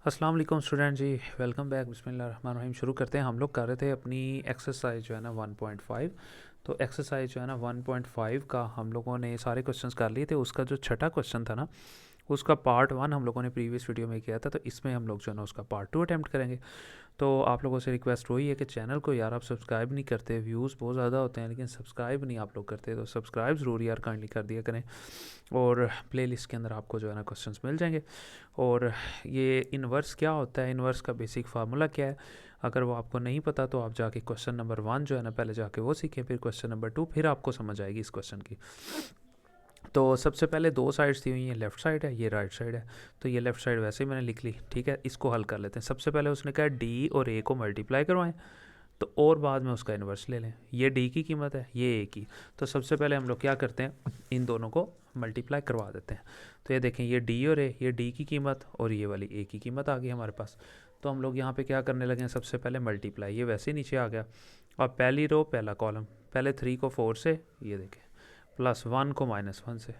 अस्सलाम वालेकुम स्टूडेंट जी, welcome back. बिस्मिल्लाहिर्रहमानिर्रहीम। शुरू करते हैं। हम लोग कर रहे थे अपनी एक्सरसाइज जो है ना 1.5। तो एक्सरसाइज जो है ना 1.5 का हम लोगों ने सारे क्वेश्चंस कर लिए थे। उसका जो छठा क्वेश्चन था ना, उसका पार्ट 1 हम लोगों ने प्रीवियस वीडियो में किया था। तो इसमें हम लोग जो है ना उसका पार्ट 2 अटैम्प्ट करेंगे। तो आप लोगों से रिक्वेस्ट वही है कि चैनल को यार आप सब्सक्राइब नहीं करते। व्यूज़ बहुत ज़्यादा होते हैं लेकिन सब्सक्राइब नहीं आप लोग करते, तो सब्सक्राइब ज़रूर यार काइंडली कर दिया करें। और प्लेलिस्ट के अंदर आपको जो है ना क्वेश्चंस मिल जाएंगे। और ये इन्वर्स क्या होता है, इन्वर्स का बेसिक फार्मूला क्या है, अगर वो आपको नहीं पता तो आप जाके क्वेश्चन नंबर 1 जो है ना पहले जाके वो सीखें, फिर क्वेश्चन नंबर 2, फिर आपको समझ आएगी इस क्वेश्चन की। तो सबसे पहले दो साइड्स दी हुई हैं, लेफ़्ट साइड है, ये राइट साइड है। तो ये लेफ़्ट साइड वैसे ही मैंने लिख ली, ठीक है। इसको हल कर लेते हैं। सबसे पहले उसने कहा डी और ए को मल्टीप्लाई करवाएं, तो और बाद में उसका इन्वर्स ले लें। ये डी की कीमत है, ये ए की। तो सबसे पहले हम लोग क्या करते हैं, इन दोनों को मल्टीप्लाई करवा देते हैं। तो ये देखें, ये डी और ए, ये डी की कीमत और ये वाली ए की कीमत आ गई हमारे पास। तो हम लोग यहाँ पे क्या करने लगे हैं, सबसे पहले मल्टीप्लाई। ये वैसे ही नीचे आ गया। अब पहली रो पहला कॉलम, पहले 3 को 4 से, ये देखें, प्लस 1 को -1 से,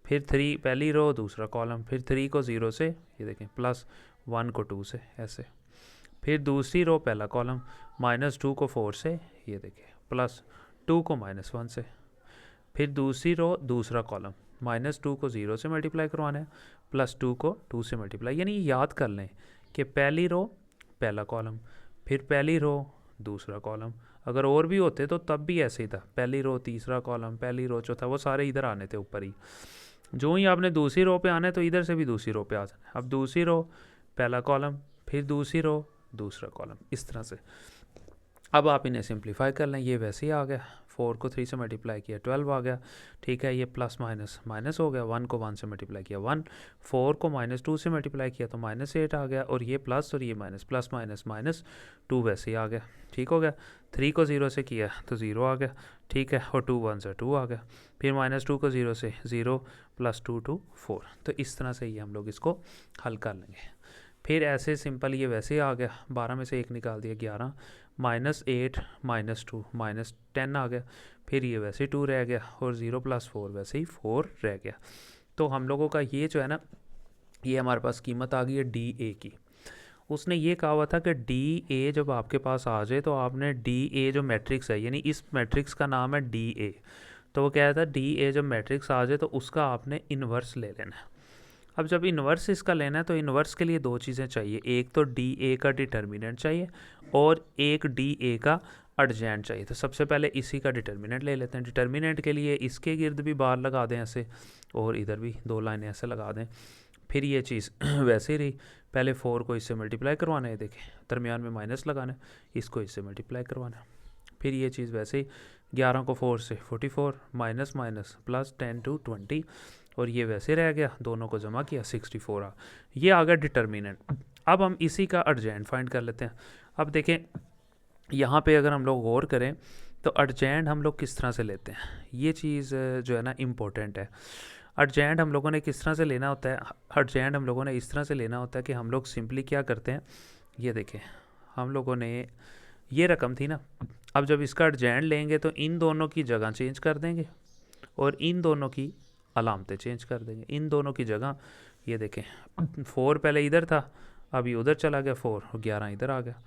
फिर 3 पहली रो दूसरा कॉलम, फिर 3 को 0 से, ये देखें, प्लस 1 को 2 से, ऐसे। फिर दूसरी रो पहला कॉलम, -2 को 4 से, ये देखें, प्लस 2 को -1 से। फिर दूसरी रो दूसरा कॉलम, -2 को 0 से मल्टीप्लाई करवाना है, +2 को 2 से मल्टीप्लाई। यानी याद कर लें कि पहली रो पहला कॉलम, फिर पहली रो दूसरा कॉलम। अगर और भी होते तो तब भी ऐसे ही था, पहली रो तीसरा कॉलम, पहली रो चौथा, वो सारे इधर आने थे ऊपर ही। जो ही आपने दूसरी रो पे आना है तो इधर से भी दूसरी रो पे आ जाना है। अब दूसरी रो पहला कॉलम, फिर दूसरी रो दूसरा कॉलम, इस तरह से। अब आप इन्हें सिंप्लीफाई कर लें। ये वैसे ही आ गया, 4 को 3 से मल्टीप्लाई किया 12 आ गया, ठीक है। ये प्लस माइनस माइनस हो गया, 1 को 1 से मल्टीप्लाई किया 1, 4 को -2 से मल्टीप्लाई किया तो -8 आ गया, और ये प्लस और ये माइनस, प्लस माइनस -2 वैसे ही आ गया, ठीक हो गया। 3 को 0 से किया तो 0 आ गया, ठीक है। और 2 1 से 2 आ गया, फिर -2 को 0 से 0, +2 2 4। तो इस तरह से ये हम लोग इसको हल कर लेंगे। फिर ऐसे सिंपल ये वैसे आ गया, 12 में से 1 निकाल दिया 11, -8 -2 -10 आ गया। फिर ये वैसे 2 रह गया, और 0 + 4 वैसे ही 4 रह गया। तो हम लोगों का ये जो है ना, ये हमारे पास कीमत आ गई है डी ए की। उसने ये कहा हुआ था कि डी ए जब आपके पास आ जाए तो आपने डी ए जो मैट्रिक्स है, यानी इस मैट्रिक्स का नाम है डी ए। तो वो कह रहा था डी ए जब मैट्रिक्स आ जाए तो उसका आपने इन्वर्स ले लेना है। अब जब इन्वर्स इसका लेना है तो इन्वर्स के लिए दो चीज़ें चाहिए, एक तो डी ए का डिटर्मिनेंट चाहिए और एक डी ए का अर्जेंट चाहिए। तो सबसे पहले इसी का डिटर्मिनेंट ले लेते हैं। डिटर्मिनेंट के लिए इसके गिर्द भी बार लगा दें ऐसे, और इधर भी 2 लाइनें ऐसे लगा दें। फिर ये चीज़ वैसे ही रही, पहले 4 को इससे मल्टीप्लाई करवाना है, देखें दरमियान में माइनस लगाना है, इसको इससे मल्टीप्लाई करवाना है। फिर ये चीज़ वैसे ही, 11 को 4 से 44, माइनस माइनस प्लस 10 to 20, और ये वैसे रह गया, दोनों को जमा किया 64 आ। ये आ गया डिटर्मिनेंट। अब हम इसी का अर्जेंट फाइंड कर लेते हैं। अब देखें यहाँ पे अगर हम लोग गौर करें तो अर्जेंट हम लोग किस तरह से लेते हैं, ये चीज़ जो है ना इम्पोर्टेंट है। अर्जेंट हम लोगों ने किस तरह से लेना होता है, अर्जेंट हम लोगों ने इस तरह से लेना होता है कि हम लोग सिंपली क्या करते हैं, ये देखें हम लोगों ने ये रकम थी ना, अब जब इसका अर्जेंट लेंगे तो इन दोनों की जगह चेंज कर देंगे और इन दोनों की अलामतें चेंज कर देंगे। इन दोनों की जगह, ये देखें 4 पहले इधर था, अभी उधर चला गया 4, और 11 इधर आ गया।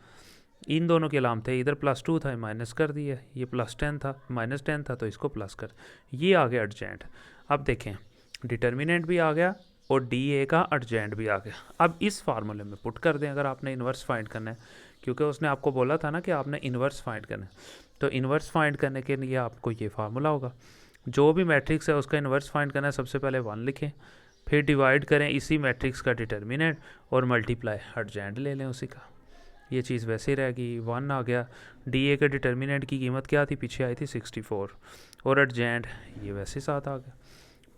इन दोनों की अलामतें, इधर +2 था माइनस कर दिया, ये +10 था, -10 था तो इसको प्लस कर, ये आ गया अर्जेंट। अब देखें डिटर्मिनेंट भी आ गया और डी ए का अर्जेंट भी आ गया। अब इस फार्मूले में पुट कर दें अगर आपने इन्वर्स फाइंड करना है, क्योंकि उसने आपको बोला था ना कि आपने इन्वर्स फाइंड करना है। तो इन्वर्स फाइंड करने के लिए आपको ये फार्मूला होगा, जो भी मैट्रिक्स है उसका इन्वर्स फाइंड करना है, सबसे पहले 1 लिखें, फिर डिवाइड करें इसी मैट्रिक्स का डिटर्मिनेंट और मल्टीप्लाई अर्जेंट ले लें उसी का। ये चीज़ वैसे ही रहेगी, 1 आ गया। डी ए के डिटर्मिनेंट की कीमत क्या थी, पीछे आई थी 64, और अर्जेंट ये वैसे 7 आ गया।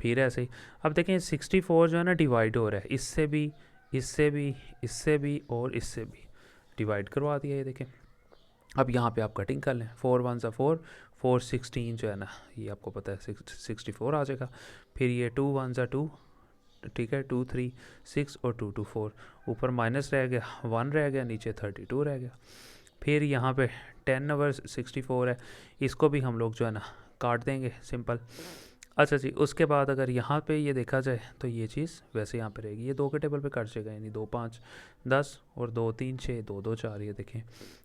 फिर ऐसे ही, अब देखें 64 जो है ना डिवाइड हो रहा है, इससे भी, इससे भी, इससे भी और इससे भी डिवाइड करवा दिया। ये देखें अब यहाँ पे आप कटिंग कर लें, 4 1 सा 4, 4 16 जो है ना, ये आपको पता है 64 आ जाएगा। फिर ये 2 1 सा 2, ठीक है, 2 3 6 और 2 2 4, ऊपर माइनस रह गया, 1 रह गया, नीचे 32 रह गया। फिर यहाँ पे 10 ओवर 64 है, इसको भी हम लोग जो है ना काट देंगे सिंपल। अच्छा जी, उसके बाद अगर यहाँ पे ये देखा जाए तो ये चीज़ वैसे यहाँ पे रहेगी, ये 2 के टेबल पे कट जाएगा, यानी 2 5 10 और 2 3 6 2 2 4, ये देखें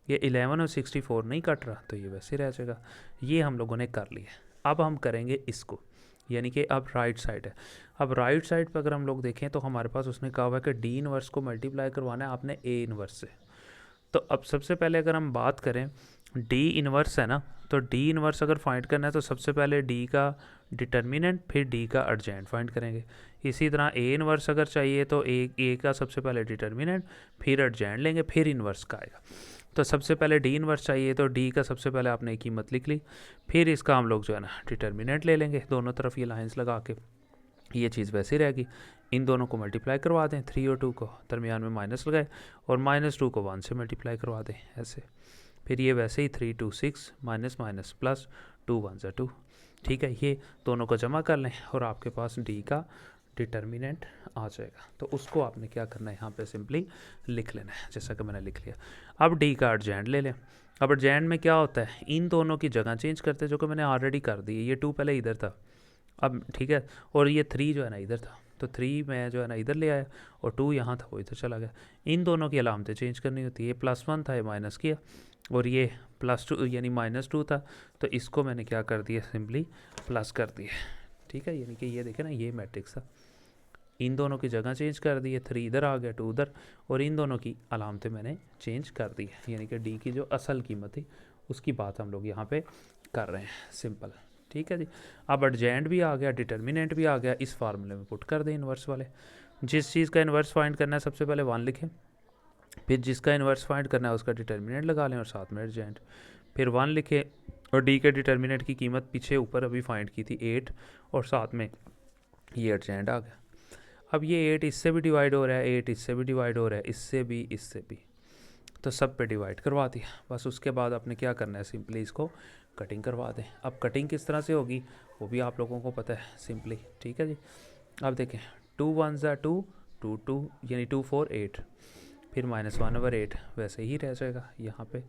ये 11 और 64 नहीं कट रहा, तो ये वैसे रह जाएगा। ये हम लोगों ने कर लिया। अब हम करेंगे इसको, यानी कि अब राइट साइड है। अब राइट साइड पर अगर हम लोग देखें तो हमारे पास उसने कहा हुआ है कि डी इनवर्स को मल्टीप्लाई करवाना है आपने ए इनवर्स से। तो अब सबसे पहले अगर हम बात करें, डी इनवर्स है ना, तो डी इनवर्स अगर फाइंड करना है तो सबसे पहले डी का डिटर्मिनेंट फिर डी का अर्जेंट फाइंड करेंगे। इसी तरह ए इनवर्स अगर चाहिए तो ए का सबसे पहले डिटर्मिनेंट फिर अर्जेंट लेंगे, फिर इनवर्स का आएगा। तो सबसे पहले डी इनवर्स चाहिए तो डी का सबसे पहले आपने कीमत लिख ली, फिर इसका हम लोग जो है ना डिटर्मिनेंट ले लेंगे, दोनों तरफ ये लाइंस लगा के। ये चीज़ वैसे रहेगी, इन दोनों को मल्टीप्लाई करवा दें, 3 और 2 को, दरमियान में माइनस लगाए और -2 को 1 से मल्टीप्लाई करवा दें ऐसे। फिर ये वैसे ही 3 2 6 माइनस माइनस प्लस 2 1 2, ठीक है। ये दोनों को जमा कर लें और आपके पास डी का डिटर्मिनेंट आ जाएगा। तो उसको आपने क्या करना है, यहाँ पे सिंपली लिख लेना है, जैसा कि मैंने लिख लिया। अब डी का अर्जेंट ले लें। अब अर्जेंट में क्या होता है, इन दोनों की जगह चेंज करते हैं, जो कि मैंने ऑलरेडी कर दी है। ये 2 पहले इधर था, अब ठीक है, और ये 3 जो है ना इधर था, तो 3 मैं जो है ना इधर ले आया और 2 यहाँ था वो इधर चला गया। इन दोनों की अलामतें चेंज करनी होती है। ये +1 था, ये माइनस किया, और ये +2 यानी -2 था, तो इसको मैंने क्या कर दिया, सिंपली प्लस कर दिया, ठीक है। यानी कि ये देखें ना, ये मैट्रिक्स था, इन दोनों की जगह चेंज कर दी है, 3 इधर आ गया 2 उधर, और इन दोनों की अलामतें मैंने चेंज कर दी है, यानी कि डी की जो असल कीमत थी उसकी बात हम लोग यहाँ पे कर रहे हैं, सिंपल, ठीक है जी। अब अर्जेंट भी आ गया, डिटर्मिनेंट भी आ गया, इस फार्मूले में पुट कर दें इन्वर्स वाले। जिस चीज़ का इन्वर्स फाइंड करना है सबसे पहले 1 लिखें, फिर जिसका इन्वर्स फाइंड करना है उसका डिटर्मिनेंट लगा लें और साथ में अर्जेंट, फिर 1 लिखें और डी के डिटर्मिनेंट की कीमत पीछे ऊपर अभी फाइंड की थी 8, और साथ में ये अर्जेंट आ गया। अब ये 8 इससे भी डिवाइड हो रहा है, 8 इससे भी डिवाइड हो रहा है, इससे भी, इससे भी, तो सब पे डिवाइड करवा दिया। बस उसके बाद आपने क्या करना है, सिंपली इसको कटिंग करवा दें। अब कटिंग किस तरह से होगी वो भी आप लोगों को पता है, सिंपली, ठीक है जी। अब देखें 2 1 2 2 2 यानी 2 4 8, फिर -1/8 वैसे ही रह जाएगा यहाँ पे,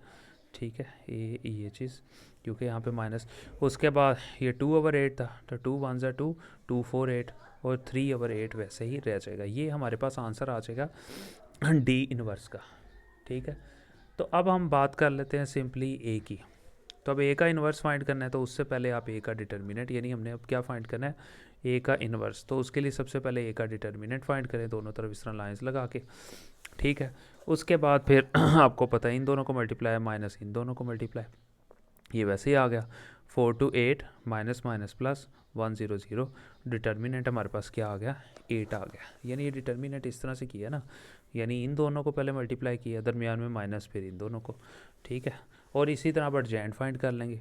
ठीक है। ये चीज़ क्योंकि यहाँ पे माइनस, उसके बाद ये 2/8 था, तो 2 1 2 2 4 8 और 3/8 वैसे ही रह जाएगा। ये हमारे पास आंसर आ जाएगा डी इनवर्स का, ठीक है। तो अब हम बात कर लेते हैं सिंपली ए की। तो अब ए का इन्वर्स फाइंड करना है, तो उससे पहले आप ए का डिटर्मिनेंट, यानी हमने अब क्या फाइंड करना है, ए का इन्वर्स। तो उसके लिए सबसे पहले ए का डिटर्मिनेंट फाइंड करें, दोनों तरफ इस तरह लाइंस लगा के, ठीक है। उसके बाद फिर आपको पता है इन दोनों को मल्टीप्लाई माइनस इन दोनों को मल्टीप्लाई, ये वैसे ही आ गया 4 2 8 माइनस माइनस प्लस 1 0 0, डिटर्मिनेंट हमारे पास क्या आ गया, 8 आ गया। यानी ये डिटर्मिनेंट इस तरह से किया ना, यानी इन दोनों को पहले मल्टीप्लाई किया, दरमियान में माइनस, फिर इन दोनों को, ठीक है। और इसी तरह आप अर्जेंट फाइंड कर लेंगे,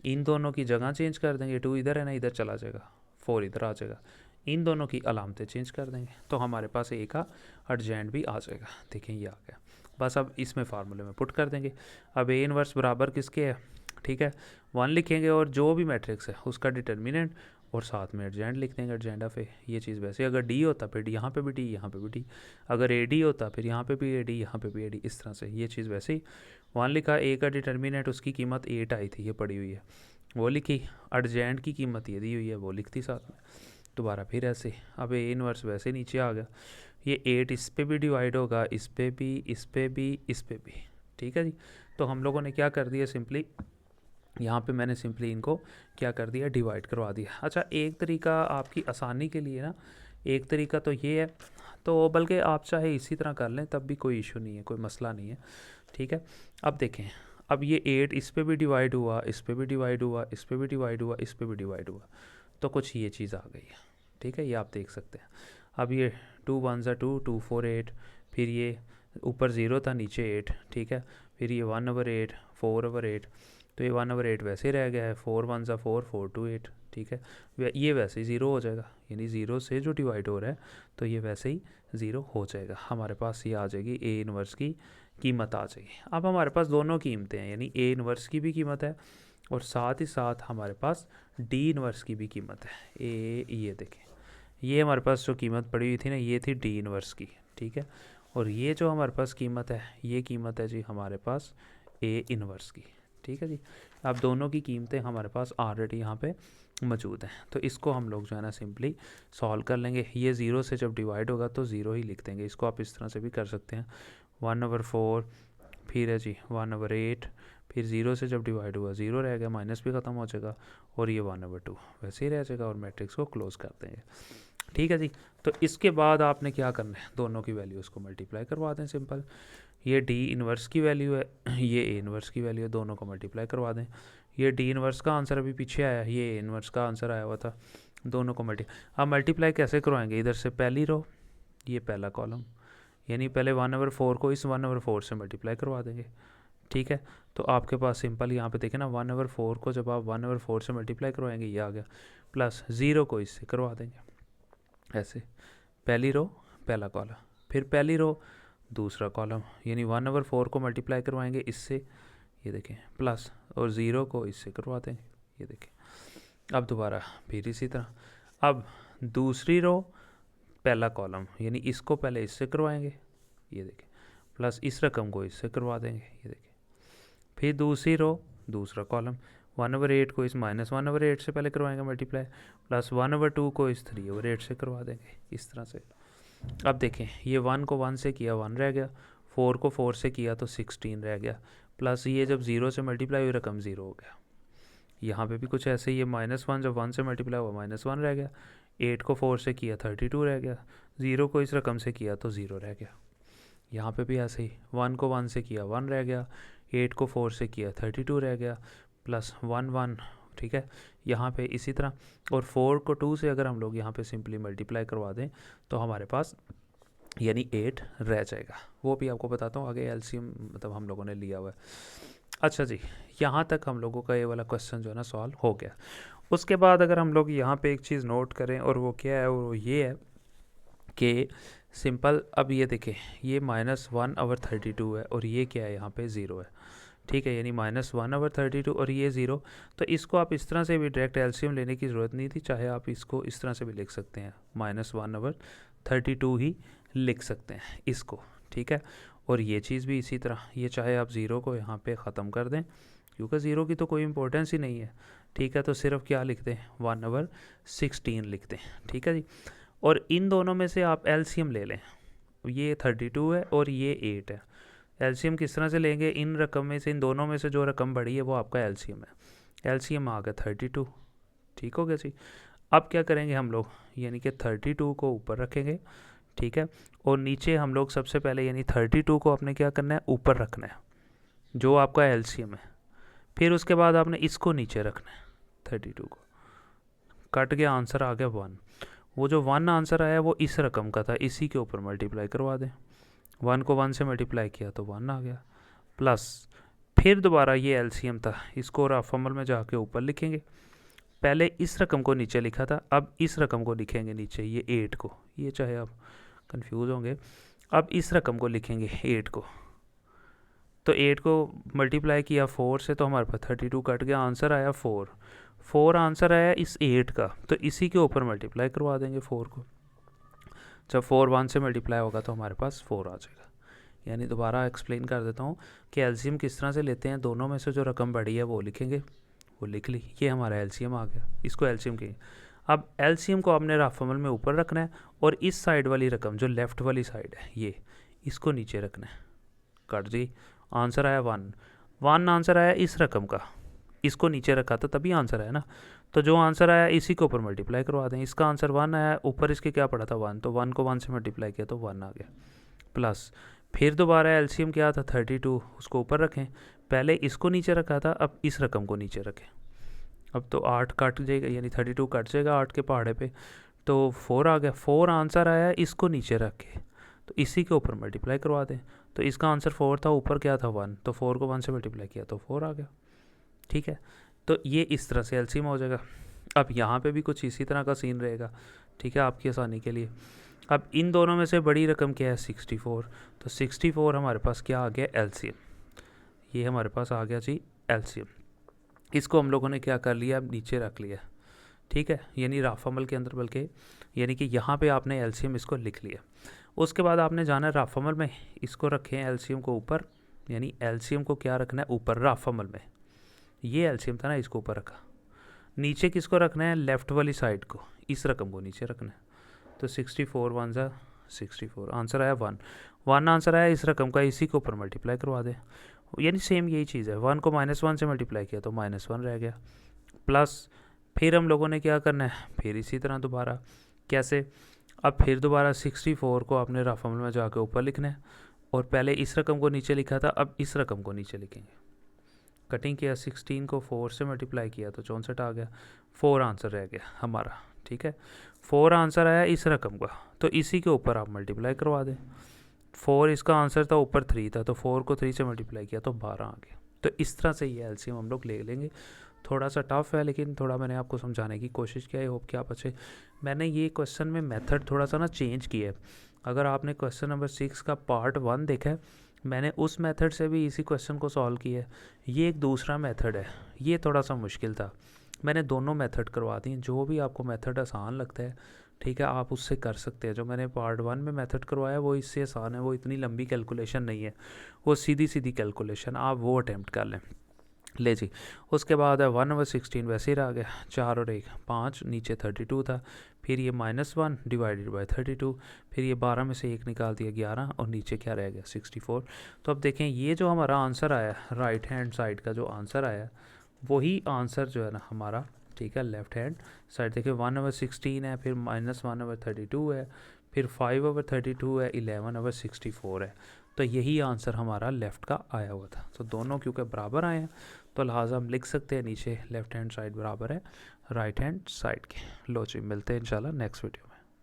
इन दोनों की जगह चेंज कर देंगे, 2 इधर है ना, इधर चला जाएगा, 4 इधर आ जाएगा, इन दोनों की अलामतें चेंज कर देंगे, तो हमारे पास ए का अर्जेंट भी आ जाएगा। देखें ये आ गया, बस अब इसमें फार्मूले में पुट कर देंगे। अब ए इनवर्स बराबर किसके है, ठीक है, 1 लिखेंगे और जो भी मैट्रिक्स है उसका डिटर्मिनेंट और साथ में अर्जेंट लिख देंगे, अर्जेंट ऑफ ए। ये चीज़ वैसे अगर डी होता फिर यहाँ पे भी डी, यहाँ पे भी डी, अगर ए डी होता फिर यहाँ पे भी ए डी, यहाँ पे भी ए डी, इस तरह से। ये चीज़ वैसे ही 1 लिखा, ए का डिटर्मिनेंट उसकी कीमत 8 आई थी, ये पड़ी हुई है, वो लिखी, अर्जेंट की कीमत ये दी हुई है, वो लिखती साथ में, दोबारा फिर ऐसे। अब ए इनवर्स वैसे नीचे आ गया, ये 8 इस पे भी डिवाइड होगा, इस पे भी, इस पे भी, इस पे भी, ठीक है जी। तो हम लोगों ने क्या कर दिया, सिंपली यहाँ पे मैंने सिंपली इनको क्या कर दिया, डिवाइड करवा दिया। अच्छा, एक तरीका आपकी आसानी के लिए ना, एक तरीका तो ये है, तो बल्कि आप चाहे इसी तरह कर लें तब भी कोई इशू नहीं है, कोई मसला नहीं है, ठीक है। अब देखें, अब ये 8 इस पे भी डिवाइड हुआ, इस पे भी डिवाइड हुआ, इस पे भी डिवाइड हुआ, इस पे भी डिवाइड हुआ, तो कुछ ये चीज़ आ गई है, ठीक है, ये आप देख सकते हैं। अब ये 2 1 2 2 4 8, फिर ये ऊपर 0 था नीचे 8, ठीक है, फिर ये 1/8 4/8, तो ये 1/8 वैसे रह गया है, 4 1 4 4 2 8, ठीक है। ये वैसे ही 0 हो जाएगा, यानी 0 से जो डिवाइड हो रहा है तो ये वैसे ही 0 हो जाएगा। हमारे पास ये आ जाएगी ए इनवर्स की कीमत आ जाएगी। अब हमारे पास दोनों कीमतें हैं, यानी ए इनवर्स की भी कीमत है और साथ ही साथ हमारे पास डी इनवर्स की भी कीमत है। ये देखें, ये हमारे पास जो कीमत पड़ी हुई थी ना, ये थी डी इनवर्स की, ठीक है। और ये जो हमारे पास कीमत है, ये कीमत है जी हमारे पास ए इनवर्स की, ठीक है जी। अब दोनों की कीमतें हमारे पास ऑलरेडी यहाँ पे मौजूद हैं। तो इसको हम लोग जो है ना सिंपली सॉल्व कर लेंगे। ये 0 से जब डिवाइड होगा तो 0 ही लिख देंगे। इसको आप इस तरह से भी कर सकते हैं, 1/4, फिर है जी 1/8, फिर 0 से जब डिवाइड हुआ 0 रह गया, माइनस भी ख़त्म हो जाएगा, और ये 1/2 वैसे ही रह जाएगा, और मैट्रिक्स को क्लोज कर देंगे। ठीक है जी। तो इसके बाद आपने क्या करना है, दोनों की वैल्यूज़ को मल्टीप्लाई करवा दें सिंपल। ये डी इनवर्स की वैल्यू है, ये ए इनवर्स की वैल्यू है, दोनों को मल्टीप्लाई करवा दें। ये डी इनवर्स का आंसर अभी पीछे आया, ये ए इनवर्स का आंसर आया हुआ था, दोनों को अब मल्टीप्लाई कैसे करवाएंगे, इधर से पहली रो, ये पहला कॉलम, यानी पहले 1/4 को इस 1/4 से मल्टीप्लाई करवा देंगे। ठीक है, तो आपके पास सिंपल यहाँ पे देखें ना, 1/4 को जब आप 1/4 से मल्टीप्लाई करवाएंगे ये आ गया, प्लस 0 को इससे करवा देंगे ऐसे, पहली रो पहला कॉलम, फिर पहली रो दूसरा कॉलम, यानी 1/4 को मल्टीप्लाई करवाएंगे इससे, ये देखें प्लस, और 0 को इससे करवा देंगे, ये देखें। अब दोबारा फिर इसी तरह, अब दूसरी रो पहला कॉलम, यानी इसको पहले इससे करवाएंगे, ये देखें, प्लस इस रकम को इससे करवा देंगे, ये देखें। फिर दूसरी रो दूसरा कॉलम, 1/8 को इस -1/8 से पहले करवाएंगे मल्टीप्लाई, प्लस 1/2 को इस 3/8 से करवा देंगे, इस तरह से। अब देखें, ये 1 को 1 से किया 1 रह गया, 4 को 4 से किया तो 16 रह गया, प्लस ये जब 0 से मल्टीप्लाई हुई रकम 0 हो गया। यहाँ पे भी कुछ ऐसे ही, ये -1 जब 1 से मल्टीप्लाई हुआ -1 रह गया, 8 को 4 से किया 32 रह गया, 0 को इस रकम से किया तो 0 रह गया। यहाँ पे भी ऐसे ही, 1 को 1 से किया 1 रह गया, 8 को 4 से किया 32 रह गया, प्लस 1 1। ठीक है, यहाँ पे इसी तरह, और 4 को 2 से अगर हम लोग यहाँ पे सिंपली मल्टीप्लाई करवा दें तो हमारे पास यानी 8 रह जाएगा। वो भी आपको बताता हूँ आगे, एलसीएम मतलब हम लोगों ने लिया हुआ है। अच्छा जी, यहाँ तक हम लोगों का ये वाला क्वेश्चन जो है ना सॉल्व हो गया। उसके बाद अगर हम लोग यहाँ पे एक चीज़ नोट करें, और वो क्या है, वो ये है कि सिंपल, अब ये देखें, ये -1/32 है, और ये क्या है यहाँ पे 0 है। ठीक है, यानी -1/32 और ये 0, तो इसको आप इस तरह से भी डायरेक्ट एलसीएम लेने की ज़रूरत नहीं थी, चाहे आप इसको इस तरह से भी लिख सकते हैं, -1/32 ही लिख सकते हैं इसको। ठीक है, और ये चीज़ भी इसी तरह, ये चाहे आप 0 को यहाँ पे ख़त्म कर दें, क्योंकि 0 की तो कोई इंपॉर्टेंस ही नहीं है। ठीक है, तो सिर्फ क्या लिखते हैं, 1/16 लिखते हैं। ठीक है जी, और इन दोनों में से आप एलसीएम ले लें, ये 32 है और ये 8 है। एलसीएम किस तरह से लेंगे, इन रकम में से, इन दोनों में से जो रकम बड़ी है वो आपका एलसीएम है। एलसीएम आ गया 32। ठीक हो गया जी। अब क्या करेंगे हम लोग, यानी कि 32 को ऊपर रखेंगे, ठीक है, और नीचे हम लोग सबसे पहले, यानी 32 को आपने क्या करना है, ऊपर रखना है जो आपका एलसीएम है। फिर उसके बाद आपने इसको नीचे रखना है, 32 को कट गया, आंसर आ गया 1। वो जो 1 आंसर आया वो इस रकम का था, इसी के ऊपर मल्टीप्लाई करवा दें, 1 को 1 से मल्टीप्लाई किया तो 1 आ गया, प्लस फिर दोबारा ये एलसीएम था, इसको रफ अमल में जाके ऊपर लिखेंगे। पहले इस रकम को नीचे लिखा था, अब इस रकम को लिखेंगे नीचे, ये 8 को, ये चाहे आप कंफ्यूज होंगे, अब इस रकम को लिखेंगे 8 को, तो 8 को मल्टीप्लाई किया 4 से तो हमारे पास 32 कट गया, आंसर आया 4 आंसर आया इस 8 का, तो इसी के ऊपर मल्टीप्लाई करवा देंगे 4 को। जब 4 1 से मल्टीप्लाई होगा तो हमारे पास 4 आ जाएगा। यानी दोबारा एक्सप्लेन कर देता हूँ कि एलसीएम किस तरह से लेते हैं, दोनों में से जो रकम बड़ी है वो लिखेंगे, वो लिख ली, ये हमारा एलसीएम आ गया, इसको एलसीएम कहेंगे। अब एलसीएम को आपने रफ अमल में ऊपर रखना है, और इस साइड वाली रकम जो लेफ़्ट वाली साइड है ये, इसको नीचे रखना है। कट जी, आंसर आया 1 आंसर आया इस रकम का, इसको नीचे रखा था तभी आंसर आया ना, तो जो आंसर आया इसी के ऊपर मल्टीप्लाई करवा दें। इसका आंसर 1 आया, ऊपर इसके क्या पड़ा था 1, तो 1 को 1 से मल्टीप्लाई किया तो 1 आ गया, प्लस फिर दोबारा एलसीएम क्या था 32, उसको ऊपर रखें, पहले इसको नीचे रखा था, अब इस रकम को नीचे रखें। अब तो 8 कट जाएगा, यानी 32 कट जाएगा 8 के पहाड़े पे, तो 4 आ गया, 4 आंसर आया, इसको नीचे रख के तो इसी के ऊपर मल्टीप्लाई करवा दें, तो इसका आंसर 4 था, ऊपर क्या था 1, तो 4 को 1 से मल्टीप्लाई किया तो 4 आ गया। ठीक है, तो ये इस तरह से एलसीएम हो जाएगा। अब यहाँ पे भी कुछ इसी तरह का सीन रहेगा, ठीक है, आपकी आसानी के लिए। अब इन दोनों में से बड़ी रकम क्या है 64, तो 64 हमारे पास क्या आ गया एलसीएम, ये हमारे पास आ गया जी एलसीएम। इसको हम लोगों ने क्या कर लिया, अब नीचे रख लिया, ठीक है, यानी रफ अमल के अंदर, बल्कि यानी कि यहाँ पे आपने एलसीएम इसको लिख लिया। उसके बाद आपने जाना रफ अमल में, इसको रखें एलसीएम को ऊपर, यानी एलसीएम को क्या रखना है ऊपर रफ अमल में, ये एलसीएम था ना, इसको ऊपर रखा, नीचे किसको रखना है, लेफ़्ट वाली साइड को, इस रकम को नीचे रखना है। तो 64 वन ज़ा 64, आंसर आया 1 1 आंसर आया इस रकम का, इसी के ऊपर मल्टीप्लाई करवा दें, यानी सेम यही चीज़ है। 1 को -1 से मल्टीप्लाई किया तो -1 रह गया, प्लस फिर हम लोगों ने क्या करना है, फिर इसी तरह दोबारा, कैसे, अब फिर दोबारा 64 को आपने रफ अमल में जाके ऊपर लिखना है, और पहले इस रकम को नीचे लिखा था, अब इस रकम को नीचे लिखेंगे। कटिंग किया, 16 को 4 से मल्टीप्लाई किया तो 64 आ गया, 4 आंसर रह गया हमारा। ठीक है, 4 आंसर आया इस रकम का, तो इसी के ऊपर आप मल्टीप्लाई करवा दें। 4 इसका आंसर था, ऊपर 3 था, तो 4 को 3 से मल्टीप्लाई किया तो 12 आ गया। तो इस तरह से ये एलसीएम हम लोग ले लेंगे। थोड़ा सा टफ है, लेकिन थोड़ा मैंने आपको समझाने की कोशिश किया है, होप कि आप अच्छे। मैंने ये क्वेश्चन में मेथड थोड़ा सा ना चेंज किया है। अगर आपने क्वेश्चन नंबर 6 का पार्ट 1 देखा है, मैंने उस मेथड से भी इसी क्वेश्चन को सॉल्व किया है। ये एक दूसरा मेथड है, ये थोड़ा सा मुश्किल था, मैंने दोनों मेथड करवा दी। जो भी आपको मेथड आसान लगता है, ठीक है, आप उससे कर सकते हैं। जो मैंने पार्ट 1 में मेथड करवाया वो इससे आसान है, वो इतनी लंबी कैलकुलेशन नहीं है, वो सीधी सीधी कैलकुलेशन, आप वो अटैम्प्ट कर लें। ले जी, उसके बाद है 1/16 वैसे ही रह गया, 4 और 1 5, नीचे 32 था, फिर ये -1 डिवाइडेड बाय 32, फिर ये 12 में से 1 निकाल दिया 11, और नीचे क्या रह गया 64। तो अब देखें ये जो हमारा आंसर आया, राइट हैंड साइड का जो आंसर आया, वही आंसर जो है ना हमारा, ठीक है, लेफ्ट हैंड साइड देखिए 1/16 है, फिर -1/32 है, फिर 5/32 है, 11/64 है। तो यही आंसर हमारा लेफ़्ट का आया हुआ था। तो दोनों क्योंकि बराबर आए हैं, तो लिहाजा हम लिख सकते हैं नीचे लेफ़्ट हैंड साइड बराबर है राइट हैंड साइड के। लो जी, मिलते हैं इंशाल्लाह नेक्स्ट वीडियो।